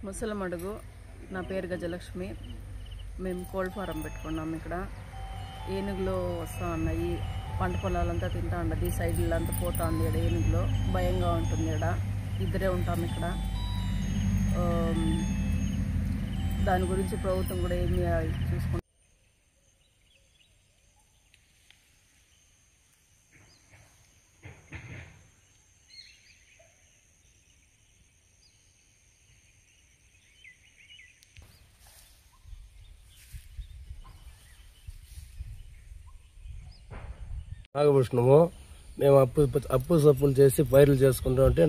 ముసలమడుగు. నా పేరు గజలక్ష్మి. మేము కోళ్ళ ఫారం పెట్టుకున్నాం. ఇక్కడ ఏనుగులు వస్తూ ఉన్నాయి, పంట పొలాలంతా తింటా ఉండదు, సైడ్లంతా పోతా ఉంది. ఇక్కడ ఏనుగులో భయంగా ఉంటుంది. ఇక్కడ ఇద్దరే ఉంటాం. ఇక్కడ దాని గురించి ప్రభుత్వం కూడా ఏమి చూసుకుంటాం. నాగభూషణము. మేము అప్పు సప్పులు చేసి పైర్లు చేసుకుంటాం. అంటే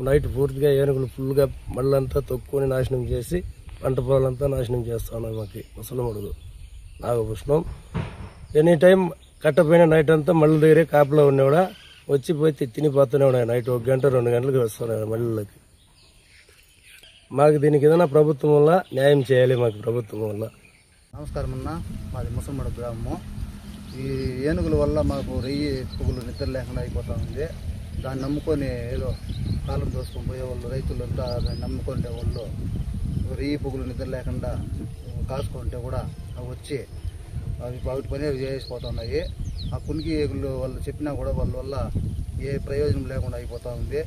నైట్ పూర్తిగా ఏనుగులు ఫుల్గా మళ్ళంతా తొక్కుని నాశనం చేసి పంట పొలాలంతా నాశనం చేస్తున్నాం. మాకు Musalamadugu Nagabhushanam. Any time కట్టపోయిన night అంతా మళ్ళీ దగ్గరే కాపలా ఉన్నవాడా వచ్చి పోయి తినిపోతూనే ఉన్నాయి. నైట్ 1 గంట 2 గంటలకు వస్తున్నాయి మళ్ళీకి. మాకు దీనికి ఏదైనా ప్రభుత్వం వల్ల న్యాయం చేయాలి. మాకు ప్రభుత్వం వల్ల. నమస్కారం అన్న, మాది ముసలమడుగు గ్రామము. ఈ ఏనుగుల వల్ల మాకు రెయ్యి పువ్వులు నిద్ర లేకుండా అయిపోతూ ఉంది. దాన్ని నమ్ముకొని ఏదో కాలం దోసుకొని పోయేవాళ్ళు రైతులంతా దాన్ని నమ్ముకుంటే వాళ్ళు రెయ్యి పువ్వులు నిద్ర లేకుండా కాసుకుంటే కూడా అవి వచ్చి అవి వాటి పని చేసిపోతున్నాయి. ఆ కునికి ఏగులు వాళ్ళు చెప్పినా కూడా వాళ్ళ వల్ల ఏ ప్రయోజనం లేకుండా అయిపోతూ ఉంది.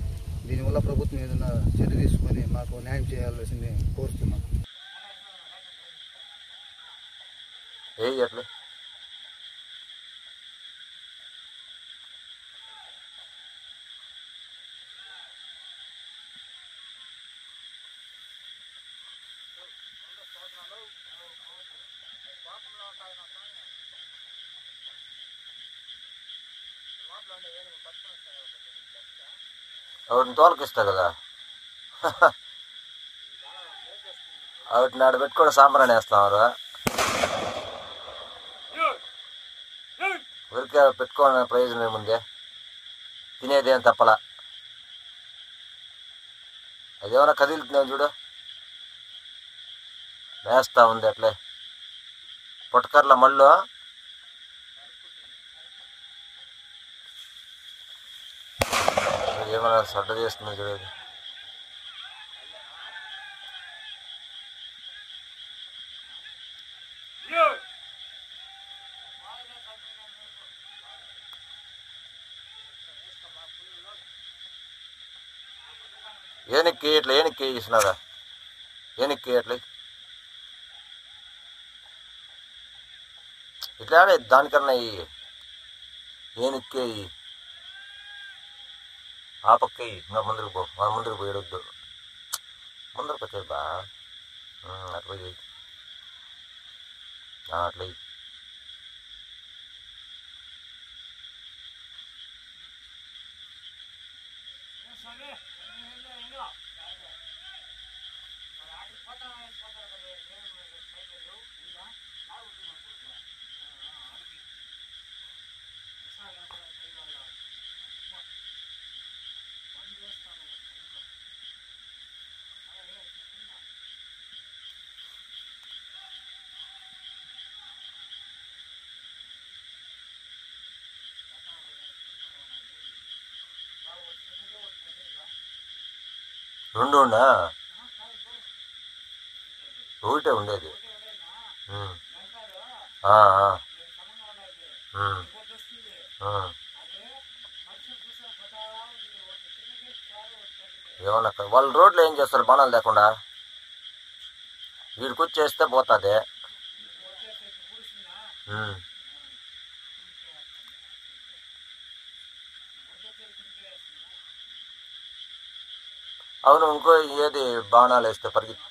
దీనివల్ల ప్రభుత్వం ఏదైనా చర్య తీసుకొని మాకు న్యాయం చేయాల్సింది కోరుతున్నాం. వాటిని తోలకిస్తా కదా, వాటిని ఆడ పెట్టుకొని సాంబ్రాన్ని వేస్తాం. ఊరికే పెట్టుకోని ప్రయోజనం ఏముంది? తినేదేం తప్పలా. అదేమన్నా కదిలుతున్నాం చూడు, వేస్తా ఉంది అట్లే పొట్టకర్ల మళ్ళు. ఏమైనా సడ్డ చేస్తుంది చూడేది. ఏనికి ఇట్లా ఏనికి ఇస్తున్నారా? ఏనికి అట్లా ఇట్లా దానికన్నా ఏనికి ఆ పక్క ఇంకా ముందుకు పో, మన ముందుకు పోయొద్దు, ముందరకు వచ్చేది బా. అట్లా అట్లా రెండు ఉండా, ఒకటే ఉండేది. ఏమన్నా వాళ్ళు రోడ్లు ఏం చేస్తారు? బాణాలు లేకుండా వీడికి వచ్చేస్తే పోతుంది. అవును, ఇంకో ఏది బాణాలు వేస్తే పరిగెత్తి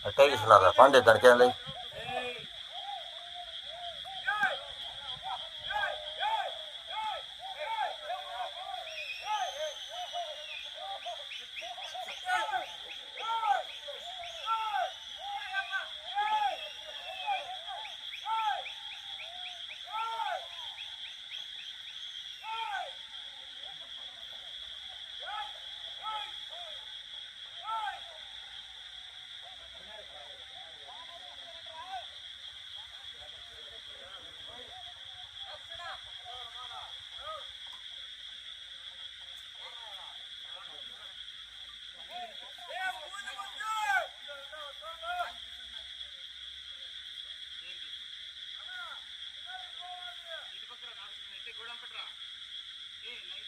అట్టే ఇస్తున్నారు పండి దానికి నైట్